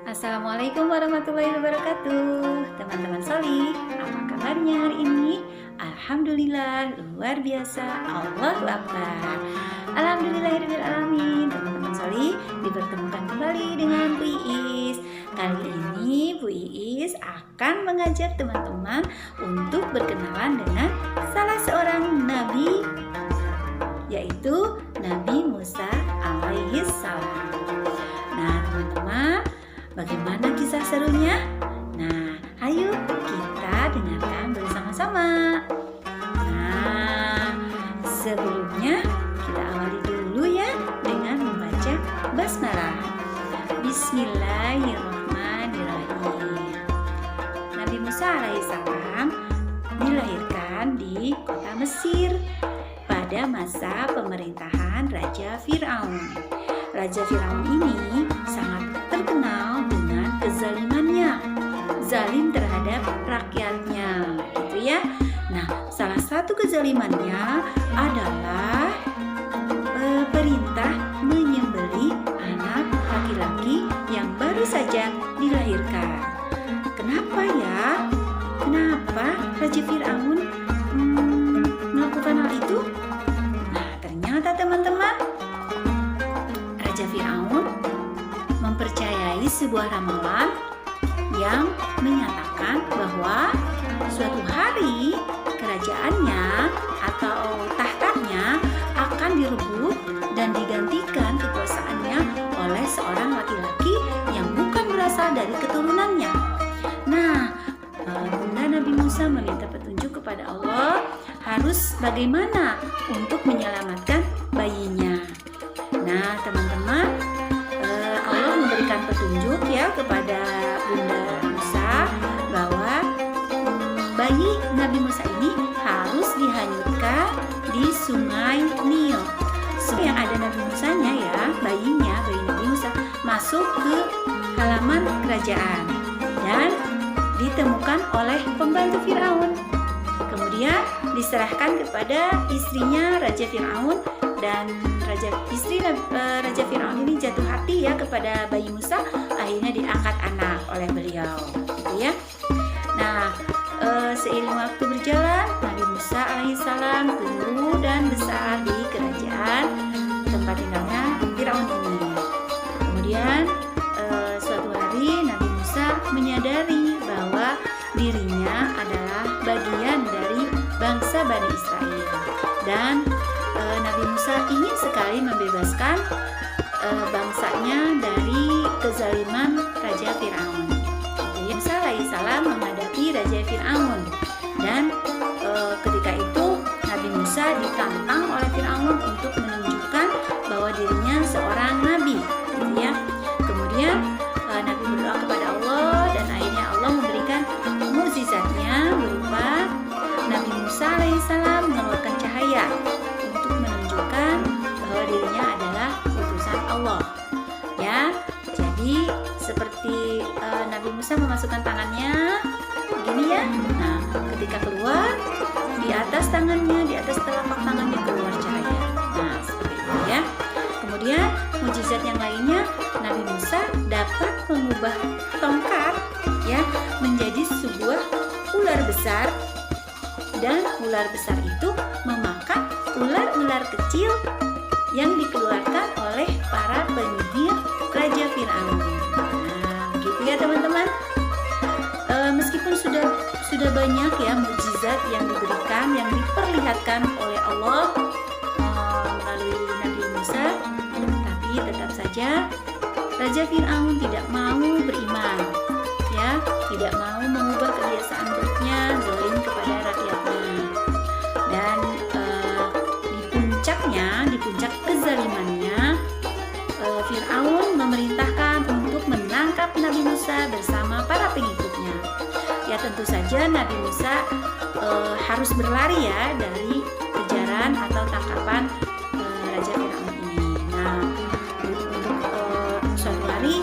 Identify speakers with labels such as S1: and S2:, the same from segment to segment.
S1: Assalamualaikum warahmatullahi wabarakatuh. Teman-teman Solih, apa kabarnya hari ini? Alhamdulillah, luar biasa. Allahu Akbar. Alhamdulillahirabbil alamin. Teman-teman Solih, dipertemukan kembali dengan Bu Iis. Kali ini Bu Iis akan mengajak teman-teman untuk berkenalan dengan salah seorang nabi, yaitu Nabi Musa alaihi salam. Nah, teman-teman, bagaimana kisah serunya? Nah, ayo kita dengarkan bersama-sama. Nah, sebelumnya kita awali dulu ya dengan membaca basmalah. Bismillahirrahmanirrahim. Nabi Musa alaihissalam dilahirkan di kota Mesir pada masa pemerintahan Raja Fir'aun. Raja Fir'aun ini sangat terkenal dengan kezalimannya, zalim terhadap rakyatnya, gitu ya. Nah, salah satu kezalimannya adalah perintah menyembelih anak laki-laki yang baru saja dilahirkan. Kenapa ya? Kenapa Raja Fir'aun melakukan hal itu? Nah, ternyata teman-teman, Raja Fir'aun mempercayai sebuah ramalan yang menyatakan bahwa suatu hari kerajaannya atau tahtanya akan direbut dan digantikan kekuasaannya oleh seorang laki-laki yang bukan berasal dari keturunannya. Nah, Bunda Nabi Musa meminta petunjuk kepada Allah harus bagaimana untuk menyelamatkan bayinya. Nah, teman-teman, Allah memberikan petunjuk ya kepada Bunda Musa bahwa bayi Nabi Musa ini harus dihanyutkan di sungai Nil. Yang ada Nabi Musanya ya, bayi Nabi Musa masuk ke halaman kerajaan dan ditemukan oleh pembantu Fir'aun. Kemudian diserahkan kepada istrinya Raja Fir'aun, dan istri Raja Fir'aun ini jatuh hati ya kepada bayi Musa, akhirnya diangkat anak oleh beliau, gitu ya. Nah, seiring waktu berjalan, Nabi Musa alaihissalam tumbuh dan besar di kerajaan tempat tinggalnya Fir'aun ini. Kemudian suatu hari Nabi Musa menyadari bahwa dirinya adalah bagian dari bangsa Bani Israel, dan Nabi Musa ingin sekali membebaskan bangsanya dari kezaliman Raja Fir'aun. Musa alaihissalam menghadapi Raja Fir'aun, dan ketika itu Nabi Musa ditantang oleh Fir'aun untuk menunjukkan bahwa dirinya seorang nabi, gitu ya. Kemudian Nabi berdoa kepada Allah, dan akhirnya Allah memberikan mukjizatnya berupa Nabi Musa alaihissalam mengeluarkan cahaya untuk menunjukkan bahwa dirinya adalah utusan Allah. Ya, jadi seperti Nabi Musa memasukkan tangannya begini ya. Nah, ketika keluar, di atas tangannya, di atas telapak tangannya keluar cahaya. Nah, seperti itu ya. Kemudian mukjizat yang lainnya, Nabi Musa dapat mengubah tongkat ya menjadi sebuah ular besar, dan ular besar itu memakan ular-ular kecil yang dikeluarkan oleh para penyihir Raja Fir'aun. Nah, begitu ya teman-teman. Meskipun sudah banyak ya mukjizat yang diberikan, yang diperlihatkan oleh Allah melalui Nabi Musa, tapi tetap saja Raja Fir'aun tidak mau beriman, ya, tidak mau mengubah kebiasaan buruknya, zalim kepada rakyatnya. Dan di puncak kezalimannya, Fir'aun memerintahkan untuk menangkap Nabi Musa bersama para pengikutnya. Ya, tentu saja Nabi Musa harus berlari ya dari kejaran atau tangkapan Raja Fir'aun ini. Nah, untuk suatu hari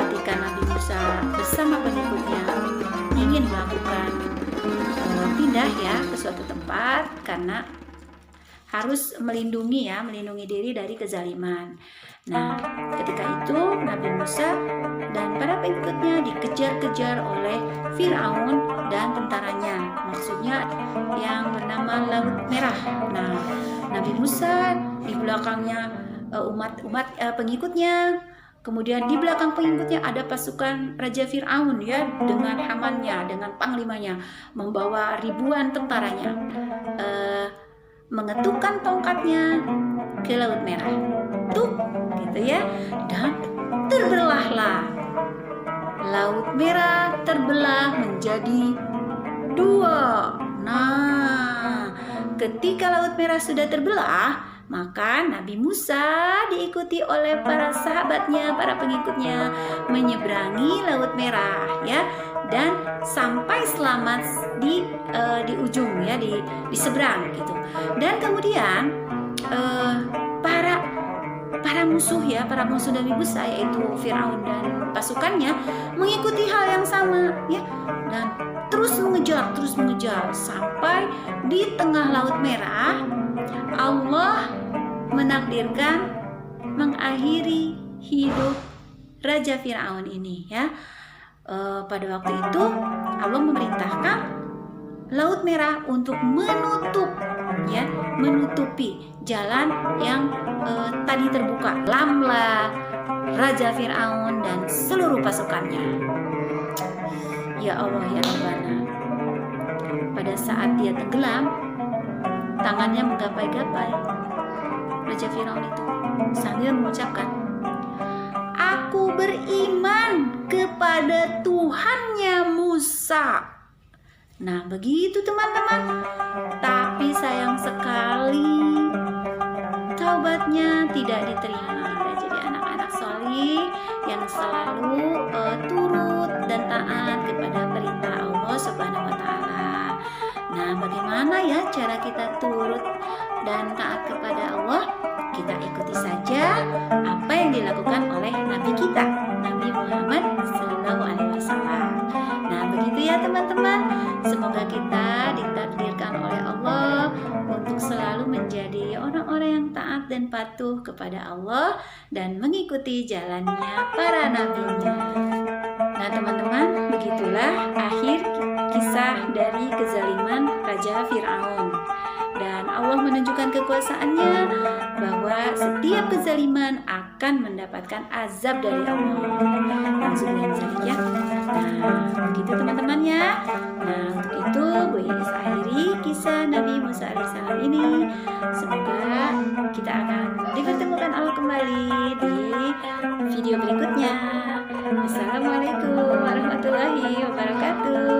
S1: ketika Nabi Musa bersama pengikutnya ingin melakukan pindah ya ke suatu tempat karena harus melindungi diri dari kezaliman. Nah, ketika itu Nabi Musa para pengikutnya dikejar-kejar oleh Firaun dan tentaranya. Maksudnya yang bernama Laut Merah. Nah, Nabi Musa di belakangnya umat pengikutnya. Kemudian di belakang pengikutnya ada pasukan Raja Firaun ya, dengan Hamannya, dengan panglimanya, membawa ribuan tentaranya, mengetukkan tongkatnya ke Laut Merah, tuh gitu ya, dan terbelahlah Laut Merah, terbelah menjadi dua. Nah, ketika Laut Merah sudah terbelah, maka Nabi Musa diikuti oleh para sahabatnya, para pengikutnya menyeberangi Laut Merah ya, dan sampai selamat di ujung ya, di seberang gitu. Dan kemudian para musuh ya, para musuh Nabi Musa yaitu Firaun dan pasukannya mengikuti hal yang sama ya, dan terus mengejar sampai di tengah Laut Merah. Allah menakdirkan mengakhiri hidup Raja Firaun ini ya. Pada waktu itu Allah memerintahkan Laut Merah untuk menutupi jalan yang tadi terbuka. Lamlah Raja Firaun dan seluruh pasukannya. Ya Allah ya Rabbana. Pada saat dia tenggelam, tangannya menggapai-gapai Raja Firaun itu sambil mengucapkan, "Aku beriman kepada Tuhannya Musa." Nah begitu teman-teman. Tapi sayang sekali taubatnya tidak diterima. Jadi anak-anak solih yang selalu turut dan taat kepada perintah Allah Subhanahu wa Ta'ala. Nah, bagaimana ya cara kita turut dan taat kepada Allah? Kita ikuti saja apa yang dilakukan oleh Nabi kita, Nabi Muhammad SAW. Nah, begitu ya teman-teman. Semoga kita ditakdirkan oleh Allah untuk selalu menjadi orang-orang yang taat dan patuh kepada Allah dan mengikuti jalannya para nabinya. Nah teman-teman, begitulah akhir kisah dari kezaliman Raja Firaun. Dan Allah menunjukkan kekuasaannya bahwa setiap kezaliman akan mendapatkan azab dari Allah. Langsung ya. Nah, begitu teman-teman ya. Nah, untuk itu Bu Iris akhiri kisah Nabi Musa alaihissalam ini. Semoga kita akan dipertemukan Allah kembali di video berikutnya. Wassalamualaikum warahmatullahi wabarakatuh.